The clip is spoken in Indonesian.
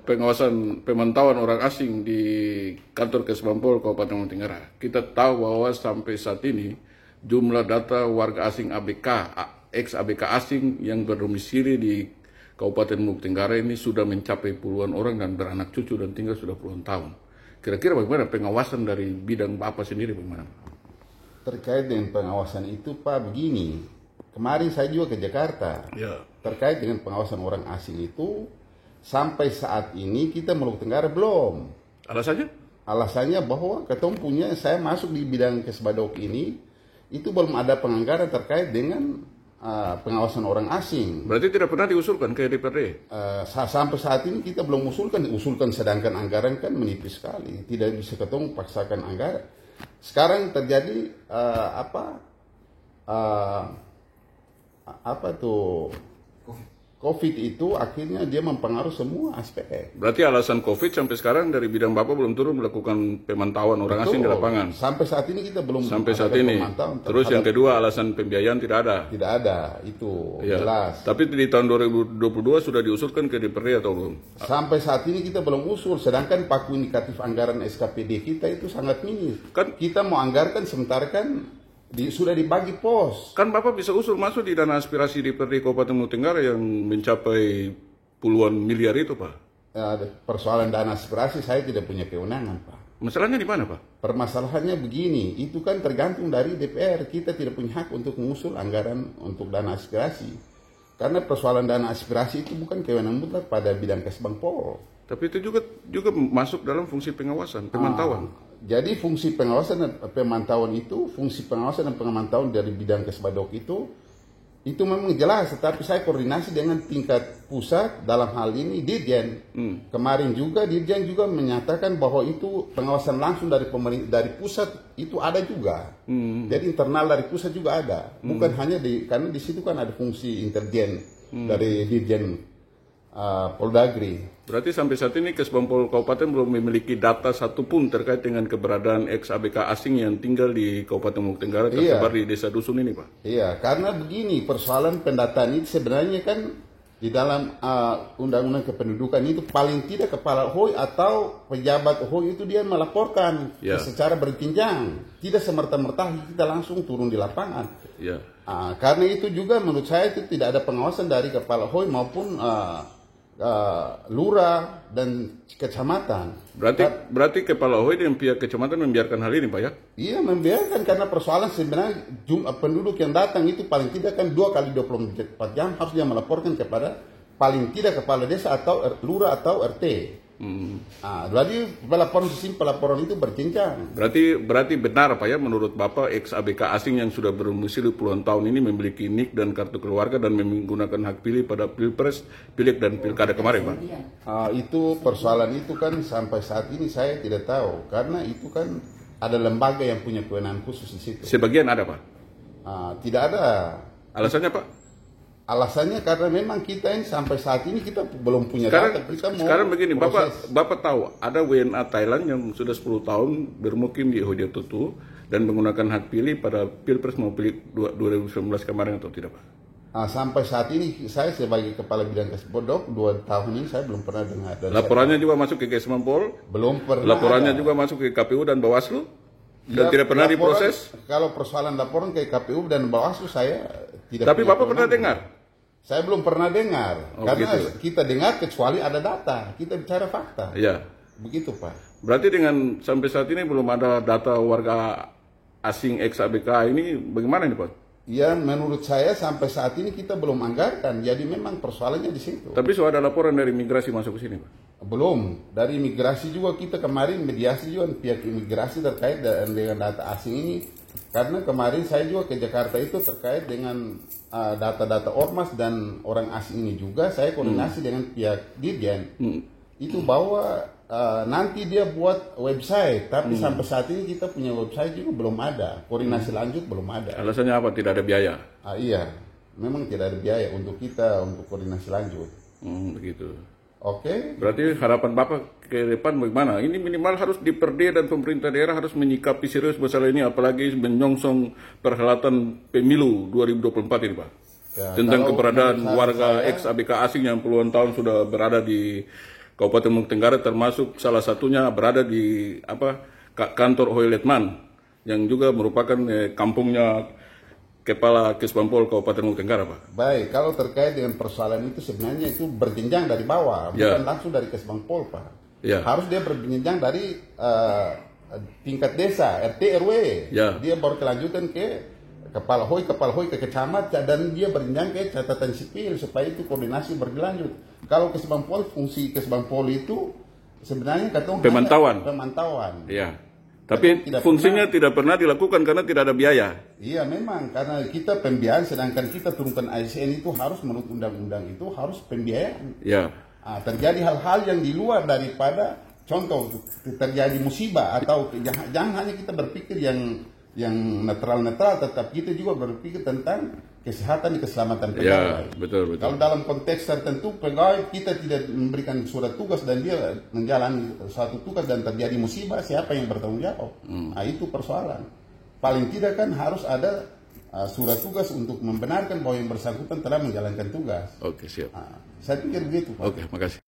pengawasan pemantauan orang asing di kantor Kesbangpol Kabupaten Maluku Tenggara. Kita tahu bahwa sampai saat ini jumlah data warga asing ABK, ex ABK asing yang berdomisili di Kabupaten Maluku Tenggara ini sudah mencapai puluhan orang dan beranak cucu dan tinggal sudah puluhan tahun. Kira-kira bagaimana pengawasan dari bidang Bapak sendiri bagaimana? Terkait dengan pengawasan itu Pak, begini, kemarin saya juga ke Jakarta. Ya. Terkait dengan pengawasan orang asing itu, sampai saat ini kita Maluku Tenggara belum. Alasannya? Alasannya bahwa ketemu punya, saya masuk di bidang Kesbadok ini, itu belum ada penganggaran terkait dengan pengawasan orang asing. Berarti tidak pernah diusulkan ke DPRD? Sampai saat ini kita belum diusulkan sedangkan anggaran kan menipis sekali. Tidak bisa ketemu paksakan anggaran. Sekarang terjadi COVID itu akhirnya dia mempengaruhi semua aspek. Berarti alasan COVID sampai sekarang dari bidang Bapak belum turun melakukan pemantauan orang asing di lapangan? Sampai saat ini kita belum sampai saat ini. Terus yang kedua alasan pembiayaan tidak ada? Tidak ada, itu ya. Jelas. Tapi di tahun 2022 sudah diusulkan ke DPRD atau belum? Sampai saat ini kita belum usul, sedangkan paku indikatif anggaran SKPD kita itu sangat minim. Kan kita mau anggarkan sementara kan sudah dibagi pos. Kan Bapak bisa usul masuk di dana aspirasi DPRD Kabupaten Maluku Tenggara yang mencapai puluhan miliar itu, Pak. Persoalan dana aspirasi saya tidak punya kewenangan, Pak. Masalahnya di mana, Pak? Permasalahannya begini, itu kan tergantung dari DPR. Kita tidak punya hak untuk mengusul anggaran untuk dana aspirasi. Karena persoalan dana aspirasi itu bukan kewenangan mutlak pada bidang Kesbangpol. Tapi itu juga masuk dalam fungsi pengawasan, pemantauan. Jadi fungsi pengawasan dan pemantauan itu, fungsi pengawasan dan pemantauan dari bidang Kesbadok itu memang jelas. Tetapi saya koordinasi dengan tingkat pusat dalam hal ini Dirjen. Kemarin juga Dirjen juga menyatakan bahwa itu pengawasan langsung dari pemerintah, dari pusat itu ada juga. Jadi internal dari pusat juga ada. Bukan hanya karena di situ kan ada fungsi intelijen dari Dirjen Poldagri. Berarti sampai saat ini Kesbangpol Kabupaten belum memiliki data satupun terkait dengan keberadaan ex ABK asing yang tinggal di Kabupaten Maluku Tenggara tersebar di desa dusun ini, Pak. Iya, karena begini, persoalan pendataan itu sebenarnya kan di dalam undang-undang kependudukan itu paling tidak kepala HOI atau pejabat HOI itu dia melaporkan secara berjenjang, tidak semerta-merta kita langsung turun di lapangan. Karena itu juga menurut saya itu tidak ada pengawasan dari kepala HOI maupun lurah dan kecamatan. Berarti kepala HOI dan pihak kecamatan membiarkan hal ini, Pak, ya? Iya, membiarkan karena persoalan sebenarnya jumlah penduduk yang datang itu paling tidak kan 2 kali 24 jam harus dia melaporkan kepada paling tidak kepala desa atau lurah atau RT. Jadi pelaporan itu berjenjang. Berarti benar, Pak, ya, menurut Bapak ex ABK asing yang sudah berdomisili puluhan tahun ini memiliki NIK dan kartu keluarga dan menggunakan hak pilih pada Pilpres, Pileg dan Pilkada kemarin, Pak? Itu persoalan itu kan sampai saat ini saya tidak tahu karena itu kan ada lembaga yang punya kewenangan khusus di situ. Sebagian ada, Pak? Tidak ada. Alasannya, Pak? Alasannya karena memang kita ini sampai saat ini kita belum punya data. Sekarang begini, Bapak tahu ada WNA Thailand yang sudah 10 tahun bermukim di Hodiatutu dan menggunakan hak pilih pada Pilpres maupun Pileg 2019 kemarin atau tidak, Pak? Sampai saat ini saya sebagai kepala bidang Kesbodok 2 tahun ini saya belum pernah dengar. Laporannya juga masuk ke Kesbangpol? Belum pernah. Laporannya juga masuk ke KPU dan Bawaslu? Dan tidak pernah diproses? Kalau persoalan laporan ke KPU dan Bawaslu saya tidak. Tapi Bapak pernah dengar? Saya belum pernah dengar, karena kita dengar kecuali ada data, kita bicara fakta. Iya. Begitu, Pak. Berarti dengan sampai saat ini belum ada data warga asing ex ABK ini bagaimana nih, Pak? Ya, menurut saya sampai saat ini kita belum anggarkan, jadi memang persoalannya di situ. Tapi sudah ada laporan dari imigrasi masuk ke sini, Pak? Belum. Dari imigrasi juga kita kemarin mediasi juga pihak imigrasi terkait dengan data asing ini. Karena kemarin saya juga ke Jakarta itu terkait dengan data-data ormas dan orang asing ini juga saya koordinasi dengan pihak Dirjen. Itu bahwa nanti dia buat website, tapi sampai saat ini kita punya website juga belum ada. Koordinasi lanjut belum ada. Alasannya apa? Tidak ada biaya? Iya, memang tidak ada biaya untuk kita untuk koordinasi lanjut. Begitu. Oke. Berarti harapan Bapak ke depan bagaimana? Ini minimal harus DPRD dan pemerintah daerah harus menyikapi serius masalah ini, apalagi menyongsong perhelatan pemilu 2024 ini, Pak. Ya, tentang kalau keberadaan menurut warga saya- ex ABK asing yang puluhan tahun sudah berada di Kabupaten Maluku Tenggara, termasuk salah satunya berada di kantor Hoiletman yang juga merupakan kampungnya Kepala Kesbangpol Kabupaten Maluku Tenggara, Pak. Baik, kalau terkait dengan persoalan itu sebenarnya itu berjenjang dari bawah, Ya. bukan langsung dari Kesbangpol, Pak. Ya. Harus dia berjenjang dari tingkat desa, RT RW. Ya. Dia baru kelanjutan ke kepala hoi ke kecamatan, dan dia berjenjang ke catatan sipil supaya itu koordinasi berlanjut. Kalau Kesbangpol, fungsi Kesbangpol itu sebenarnya katong Pemantauan. pemantauan. Ya. Tapi Tidak fungsinya tidak pernah dilakukan karena tidak ada biaya. Iya memang, karena kita pembiayaan, sedangkan kita turunkan ASN itu harus menurut undang-undang itu harus pembiayaan. Ya. Terjadi hal-hal yang di luar daripada contoh terjadi musibah atau jangan hanya kita berpikir yang netral-netral, tetap kita juga berpikir tentang kesehatan dan keselamatan Ya, pegawai. betul. Kalau dalam konteks tertentu pegawai kita tidak memberikan surat tugas dan dia menjalani suatu tugas dan terjadi musibah, siapa yang bertanggung jawab? Nah, itu persoalan. Paling tidak kan harus ada surat tugas untuk membenarkan bahwa yang bersangkutan telah menjalankan tugas. Oke, siap. Saya pikir begitu, Pak. Oke, makasih.